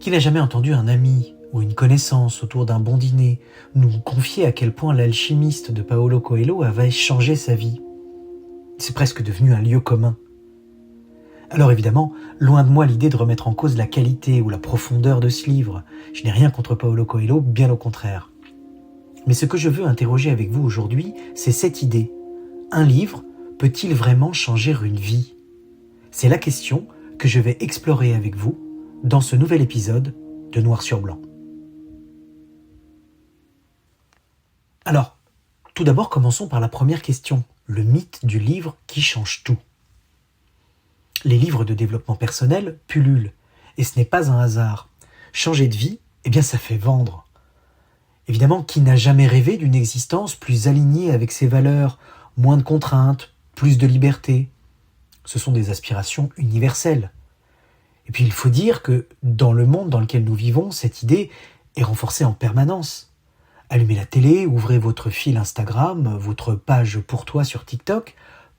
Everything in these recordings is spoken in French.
Qui n'a jamais entendu un ami ou une connaissance autour d'un bon dîner nous confier à quel point l'alchimiste de Paulo Coelho avait changé sa vie? C'est presque devenu un lieu commun. Alors évidemment, loin de moi l'idée de remettre en cause la qualité ou la profondeur de ce livre. Je n'ai rien contre Paulo Coelho, bien au contraire. Mais ce que je veux interroger avec vous aujourd'hui, c'est cette idée. Un livre peut-il vraiment changer une vie? C'est la question que je vais explorer avec vous dans ce nouvel épisode de Noir sur Blanc. Alors, tout d'abord, commençons par la première question, le mythe du livre qui change tout. Les livres de développement personnel pullulent, et ce n'est pas un hasard. Changer de vie, eh bien ça fait vendre. Évidemment, qui n'a jamais rêvé d'une existence plus alignée avec ses valeurs, moins de contraintes, plus de liberté? Ce sont des aspirations universelles. Et puis il faut dire que dans le monde dans lequel nous vivons, cette idée est renforcée en permanence. Allumez la télé, ouvrez votre fil Instagram, votre page pour toi sur TikTok.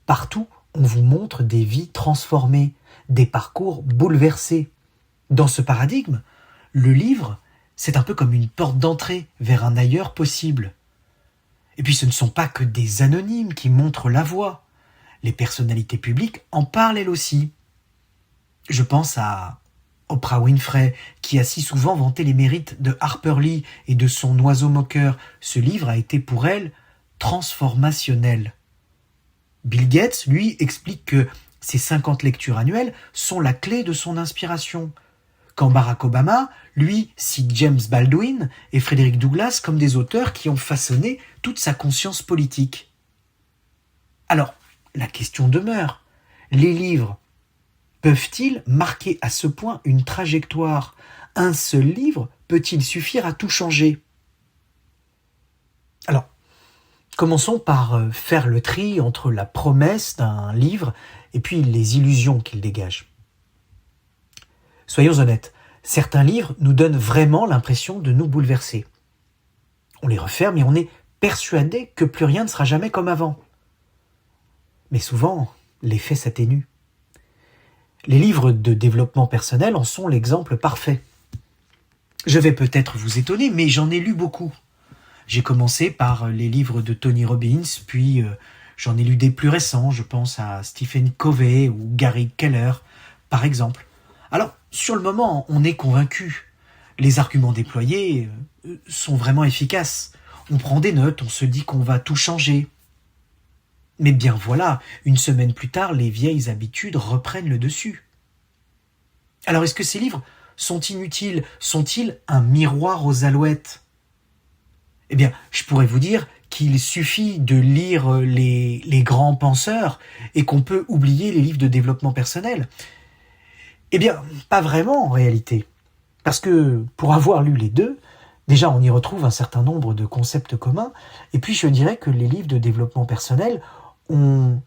Partout, on vous montre des vies transformées, des parcours bouleversés. Dans ce paradigme, le livre, c'est un peu comme une porte d'entrée vers un ailleurs possible. Et puis ce ne sont pas que des anonymes qui montrent la voie. Les personnalités publiques en parlent elles aussi. Je pense à Oprah Winfrey, qui a si souvent vanté les mérites de Harper Lee et de son oiseau moqueur. Ce livre a été pour elle transformationnel. Bill Gates, lui, explique que ses 50 lectures annuelles sont la clé de son inspiration. Quand Barack Obama, lui, cite James Baldwin et Frédéric Douglass comme des auteurs qui ont façonné toute sa conscience politique. Alors, la question demeure. Les livres peuvent-ils marquer à ce point une trajectoire? Un seul livre peut-il suffire à tout changer? Alors, commençons par faire le tri entre la promesse d'un livre et puis les illusions qu'il dégage. Soyons honnêtes, certains livres nous donnent vraiment l'impression de nous bouleverser. On les referme et on est persuadé que plus rien ne sera jamais comme avant. Mais souvent, l'effet s'atténue. Les livres de développement personnel en sont l'exemple parfait. Je vais peut-être vous étonner, mais j'en ai lu beaucoup. J'ai commencé par les livres de Tony Robbins, puis j'en ai lu des plus récents, je pense à Stephen Covey ou Gary Keller, par exemple. Alors, sur le moment, on est convaincu. Les arguments déployés sont vraiment efficaces. On prend des notes, on se dit qu'on va tout changer. Mais bien voilà, une semaine plus tard, les vieilles habitudes reprennent le dessus. Alors est-ce que ces livres sont inutiles? Sont-ils un miroir aux alouettes? Eh bien, je pourrais vous dire qu'il suffit de lire les grands penseurs et qu'on peut oublier les livres de développement personnel. Eh bien, pas vraiment en réalité. Parce que pour avoir lu les deux, déjà on y retrouve un certain nombre de concepts communs, et puis je dirais que les livres de développement personnel ont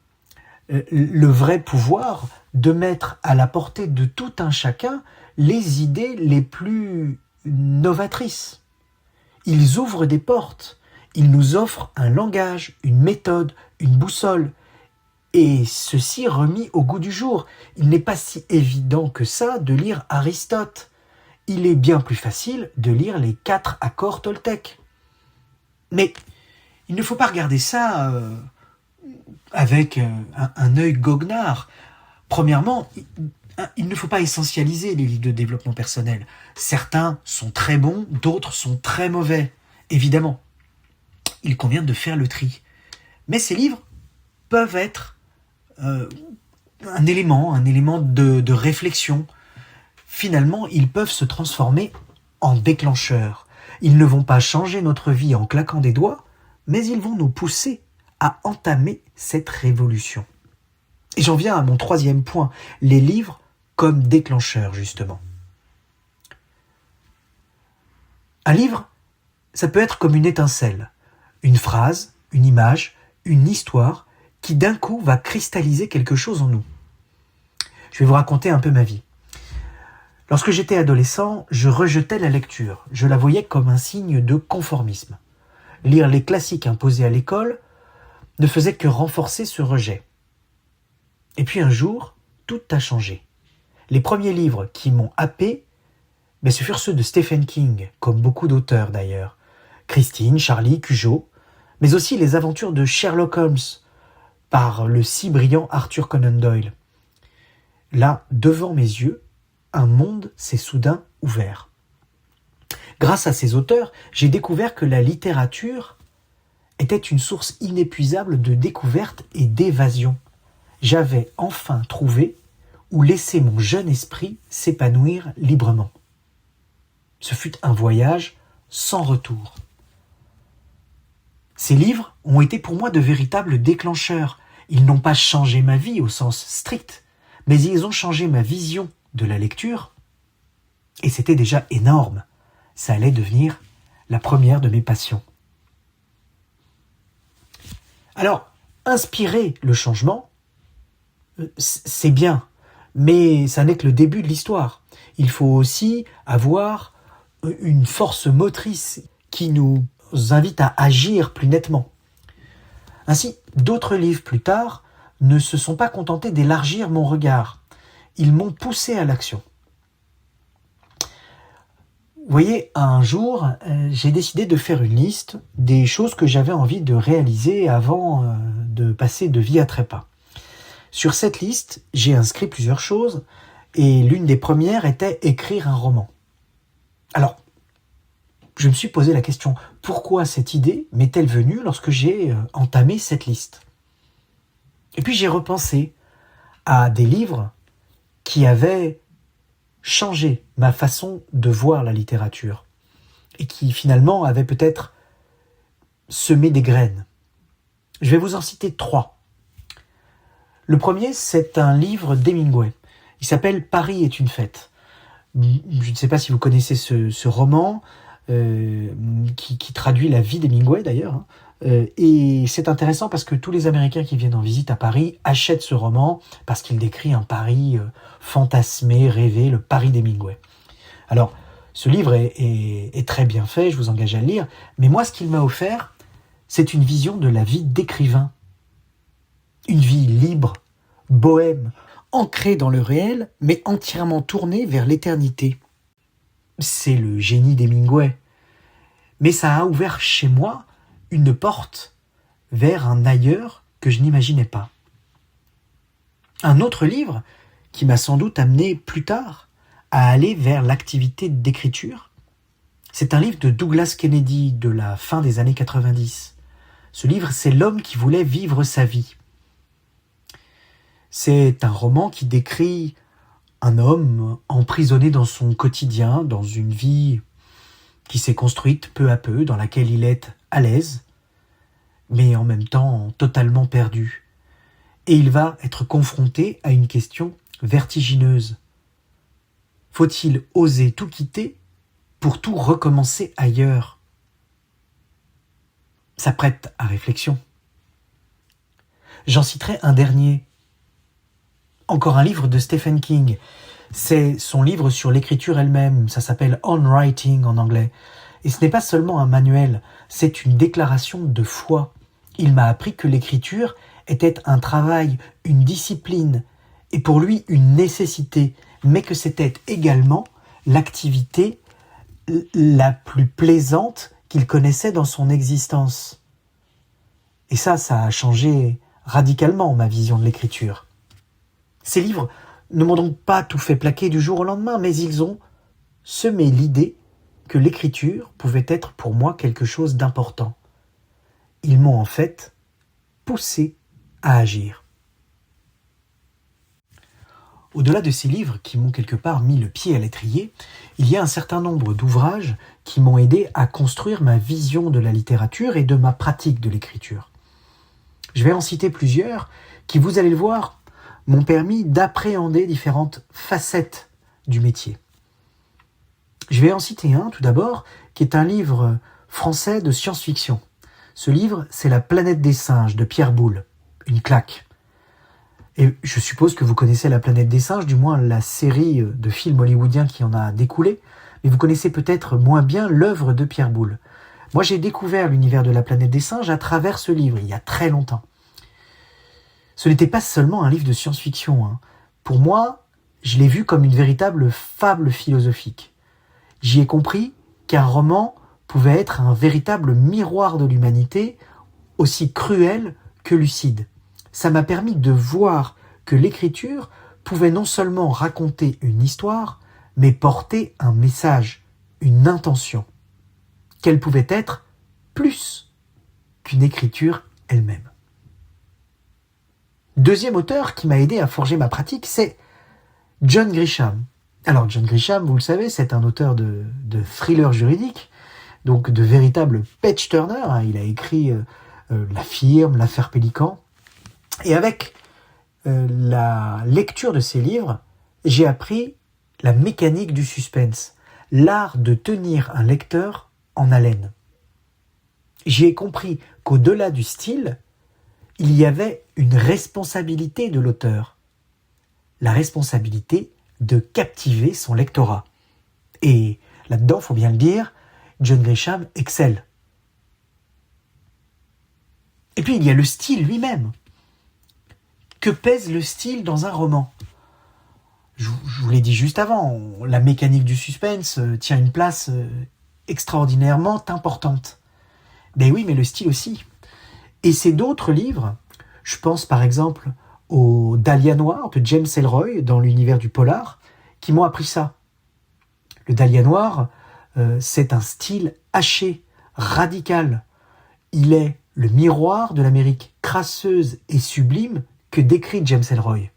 le vrai pouvoir de mettre à la portée de tout un chacun les idées les plus novatrices. Ils ouvrent des portes, ils nous offrent un langage, une méthode, une boussole, et ceci remis au goût du jour. Il n'est pas si évident que ça de lire Aristote. Il est bien plus facile de lire les 4 accords Toltec. Mais il ne faut pas regarder ça avec un œil goguenard. Premièrement, il ne faut pas essentialiser les livres de développement personnel. Certains sont très bons, d'autres sont très mauvais. Évidemment, il convient de faire le tri. Mais ces livres peuvent être un élément de réflexion. Finalement, ils peuvent se transformer en déclencheurs. Ils ne vont pas changer notre vie en claquant des doigts, mais ils vont nous pousser à entamer cette révolution. Et j'en viens à mon troisième point, les livres comme déclencheurs, justement. Un livre, ça peut être comme une étincelle, une phrase, une image, une histoire qui d'un coup va cristalliser quelque chose en nous. Je vais vous raconter un peu ma vie. Lorsque j'étais adolescent, je rejetais la lecture. Je la voyais comme un signe de conformisme. Lire les classiques imposés à l'école ne faisait que renforcer ce rejet. Et puis un jour, tout a changé. Les premiers livres qui m'ont happé Mais ce furent ceux de Stephen King, comme beaucoup d'auteurs d'ailleurs. Christine, Charlie, Cujo, mais aussi les aventures de Sherlock Holmes par le si brillant Arthur Conan Doyle. Là, devant mes yeux, un monde s'est soudain ouvert. Grâce à ces auteurs, j'ai découvert que la littérature était une source inépuisable de découvertes et d'évasion. J'avais enfin trouvé où laisser mon jeune esprit s'épanouir librement. Ce fut un voyage sans retour. Ces livres ont été pour moi de véritables déclencheurs. Ils n'ont pas changé ma vie au sens strict, mais ils ont changé ma vision de la lecture, et c'était déjà énorme. Ça allait devenir la première de mes passions. Alors, inspirer le changement, c'est bien, mais ça n'est que le début de l'histoire. Il faut aussi avoir une force motrice qui nous invite à agir plus nettement. Ainsi, d'autres livres plus tard ne se sont pas contentés d'élargir mon regard. Ils m'ont poussé à l'action. Vous voyez, un jour, j'ai décidé de faire une liste des choses que j'avais envie de réaliser avant de passer de vie à trépas. Sur cette liste, j'ai inscrit plusieurs choses et l'une des premières était écrire un roman. Alors, je me suis posé la question, pourquoi cette idée m'est-elle venue lorsque j'ai entamé cette liste ? Et puis j'ai repensé à des livres qui avaient changé ma façon de voir la littérature et qui finalement avaient peut-être semé des graines. Je vais vous en citer 3. Le premier, c'est un livre d'Hemingway. Il s'appelle « Paris est une fête ». Je ne sais pas si vous connaissez ce roman qui traduit la vie d'Hemingway d'ailleurs. Et c'est intéressant parce que tous les Américains qui viennent en visite à Paris achètent ce roman parce qu'il décrit un Paris fantasmé, rêvé, le Paris d'Hemingway. Alors, ce livre est très bien fait, je vous engage à le lire, mais moi, ce qu'il m'a offert, c'est une vision de la vie d'écrivain. Une vie libre, bohème, ancrée dans le réel, mais entièrement tournée vers l'éternité. C'est le génie d'Hemingway. Mais ça a ouvert chez moi une porte vers un ailleurs que je n'imaginais pas. Un autre livre qui m'a sans doute amené plus tard à aller vers l'activité d'écriture, c'est un livre de Douglas Kennedy de la fin des années 90. Ce livre, c'est L'homme qui voulait vivre sa vie. C'est un roman qui décrit un homme emprisonné dans son quotidien, dans une vie qui s'est construite peu à peu, dans laquelle il est à l'aise, mais en même temps totalement perdu. Et il va être confronté à une question vertigineuse. Faut-il oser tout quitter pour tout recommencer ailleurs ? Ça prête à réflexion. J'en citerai un dernier. Encore un livre de Stephen King. C'est son livre sur l'écriture elle-même. Ça s'appelle On Writing en anglais. Et ce n'est pas seulement un manuel, c'est une déclaration de foi. Il m'a appris que l'écriture était un travail, une discipline, et pour lui une nécessité, mais que c'était également l'activité la plus plaisante qu'il connaissait dans son existence. Et ça a changé radicalement ma vision de l'écriture. Ces livres ne m'ont donc pas tout fait plaquer du jour au lendemain, mais ils ont semé l'idée que l'écriture pouvait être pour moi quelque chose d'important. Ils m'ont en fait poussé à agir. Au-delà de ces livres qui m'ont quelque part mis le pied à l'étrier, il y a un certain nombre d'ouvrages qui m'ont aidé à construire ma vision de la littérature et de ma pratique de l'écriture. Je vais en citer plusieurs qui, vous allez le voir, m'ont permis d'appréhender différentes facettes du métier. Je vais en citer un, tout d'abord, qui est un livre français de science-fiction. Ce livre, c'est La planète des singes de Pierre Boulle, une claque. Et je suppose que vous connaissez La planète des singes, du moins la série de films hollywoodiens qui en a découlé, mais vous connaissez peut-être moins bien l'œuvre de Pierre Boulle. Moi, j'ai découvert l'univers de La planète des singes à travers ce livre, il y a très longtemps. Ce n'était pas seulement un livre de science-fiction. Pour moi, je l'ai vu comme une véritable fable philosophique. J'y ai compris qu'un roman pouvait être un véritable miroir de l'humanité, aussi cruel que lucide. Ça m'a permis de voir que l'écriture pouvait non seulement raconter une histoire, mais porter un message, une intention, qu'elle pouvait être plus qu'une écriture elle-même. Deuxième auteur qui m'a aidé à forger ma pratique, c'est John Grisham. Alors John Grisham, vous le savez, c'est un auteur de thrillers juridiques, donc de véritables page-turners. Il a écrit La Firme, L'Affaire Pélican. Et avec la lecture de ces livres, j'ai appris la mécanique du suspense, l'art de tenir un lecteur en haleine. J'y ai compris qu'au-delà du style, il y avait une responsabilité de l'auteur. La responsabilité de captiver son lectorat. Et là-dedans, faut bien le dire, John Grisham excelle. Et puis il y a le style lui-même. Que pèse le style dans un roman ? Je vous l'ai dit juste avant, la mécanique du suspense tient une place extraordinairement importante. Ben oui, mais le style aussi. Et c'est d'autres livres, je pense par exemple au Dahlia Noir de James Ellroy dans l'univers du polar, qui m'ont appris ça. Le Dahlia Noir, c'est un style haché, radical. Il est le miroir de l'Amérique crasseuse et sublime que décrit James Ellroy.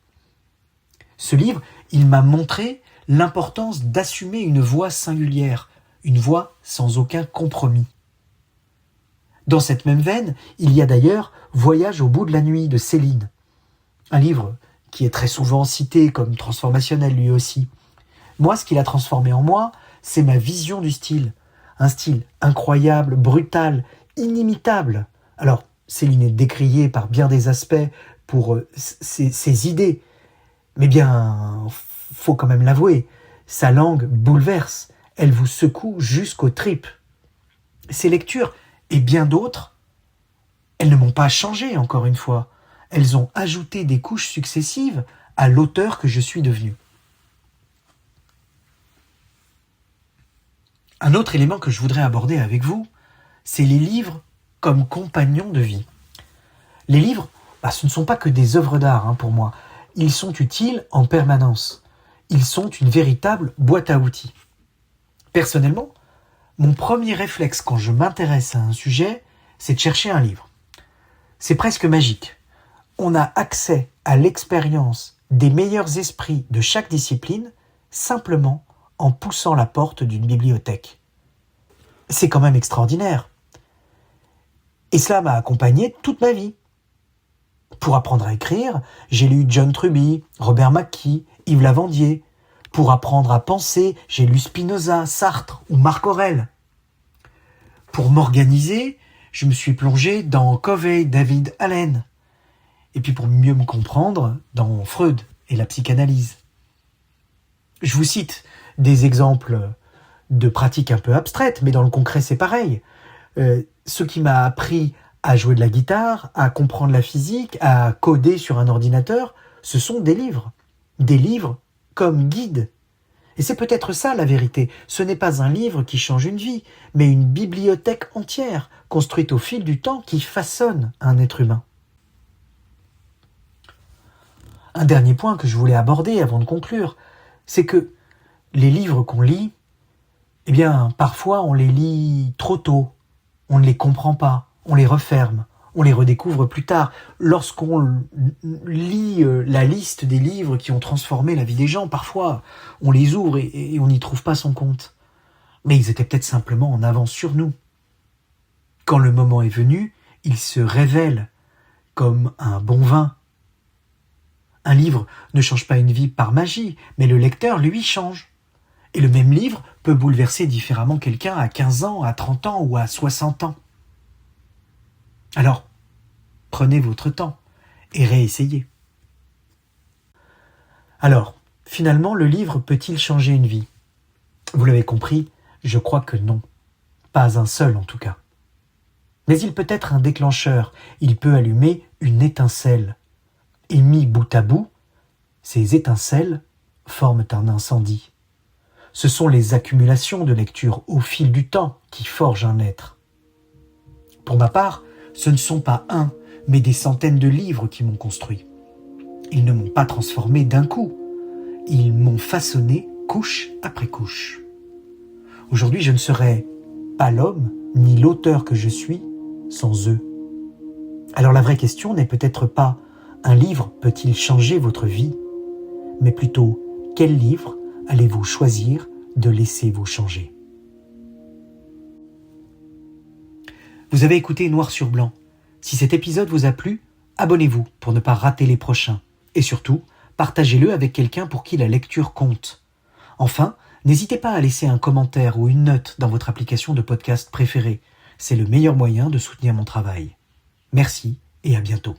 Ce livre, il m'a montré l'importance d'assumer une voix singulière, une voix sans aucun compromis. Dans cette même veine, il y a d'ailleurs Voyage au bout de la nuit de Céline, un livre qui est très souvent cité comme transformationnel lui aussi. Moi, ce qu'il a transformé en moi, c'est ma vision du style. Un style incroyable, brutal, inimitable. Alors, Céline est décriée par bien des aspects pour ses idées. Mais bien, faut quand même l'avouer, sa langue bouleverse. Elle vous secoue jusqu'aux tripes. Ses lectures, et bien d'autres, elles ne m'ont pas changé, encore une fois. Elles ont ajouté des couches successives à l'auteur que je suis devenu. Un autre élément que je voudrais aborder avec vous, c'est les livres comme compagnons de vie. Les livres, ce ne sont pas que des œuvres d'art pour moi. Ils sont utiles en permanence. Ils sont une véritable boîte à outils. Personnellement, mon premier réflexe quand je m'intéresse à un sujet, c'est de chercher un livre. C'est presque magique. On a accès à l'expérience des meilleurs esprits de chaque discipline simplement en poussant la porte d'une bibliothèque. C'est quand même extraordinaire. Et cela m'a accompagné toute ma vie. Pour apprendre à écrire, j'ai lu John Truby, Robert McKee, Yves Lavandier. Pour apprendre à penser, j'ai lu Spinoza, Sartre ou Marc Aurèle. Pour m'organiser, je me suis plongé dans Covey, David Allen. Et puis pour mieux me comprendre, dans Freud et la psychanalyse. Je vous cite des exemples de pratiques un peu abstraites, mais dans le concret c'est pareil. Ce qui m'a appris à jouer de la guitare, à comprendre la physique, à coder sur un ordinateur, ce sont des livres. Des livres comme guide. Et c'est peut-être ça la vérité. Ce n'est pas un livre qui change une vie, mais une bibliothèque entière, construite au fil du temps, qui façonne un être humain. Un dernier point que je voulais aborder avant de conclure, c'est que les livres qu'on lit, parfois on les lit trop tôt, on ne les comprend pas, on les referme, on les redécouvre plus tard. Lorsqu'on lit la liste des livres qui ont transformé la vie des gens, parfois on les ouvre et on n'y trouve pas son compte. Mais ils étaient peut-être simplement en avance sur nous. Quand le moment est venu, ils se révèlent comme un bon vin. Un livre ne change pas une vie par magie, mais le lecteur, lui, change. Et le même livre peut bouleverser différemment quelqu'un à 15 ans, à 30 ans ou à 60 ans. Alors, prenez votre temps et réessayez. Alors, finalement, le livre peut-il changer une vie ? Vous l'avez compris, je crois que non. Pas un seul en tout cas. Mais il peut être un déclencheur, il peut allumer une étincelle. Et mis bout à bout, ces étincelles forment un incendie. Ce sont les accumulations de lectures au fil du temps qui forgent un être. Pour ma part, ce ne sont pas un, mais des centaines de livres qui m'ont construit. Ils ne m'ont pas transformé d'un coup. Ils m'ont façonné couche après couche. Aujourd'hui, je ne serais pas l'homme ni l'auteur que je suis sans eux. Alors la vraie question n'est peut-être pas « un livre peut-il changer votre vie ?», mais plutôt « quel livre allez-vous choisir de laisser vous changer ?» Vous avez écouté Noir sur Blanc. Si cet épisode vous a plu, abonnez-vous pour ne pas rater les prochains. Et surtout, partagez-le avec quelqu'un pour qui la lecture compte. Enfin, n'hésitez pas à laisser un commentaire ou une note dans votre application de podcast préférée. C'est le meilleur moyen de soutenir mon travail. Merci et à bientôt.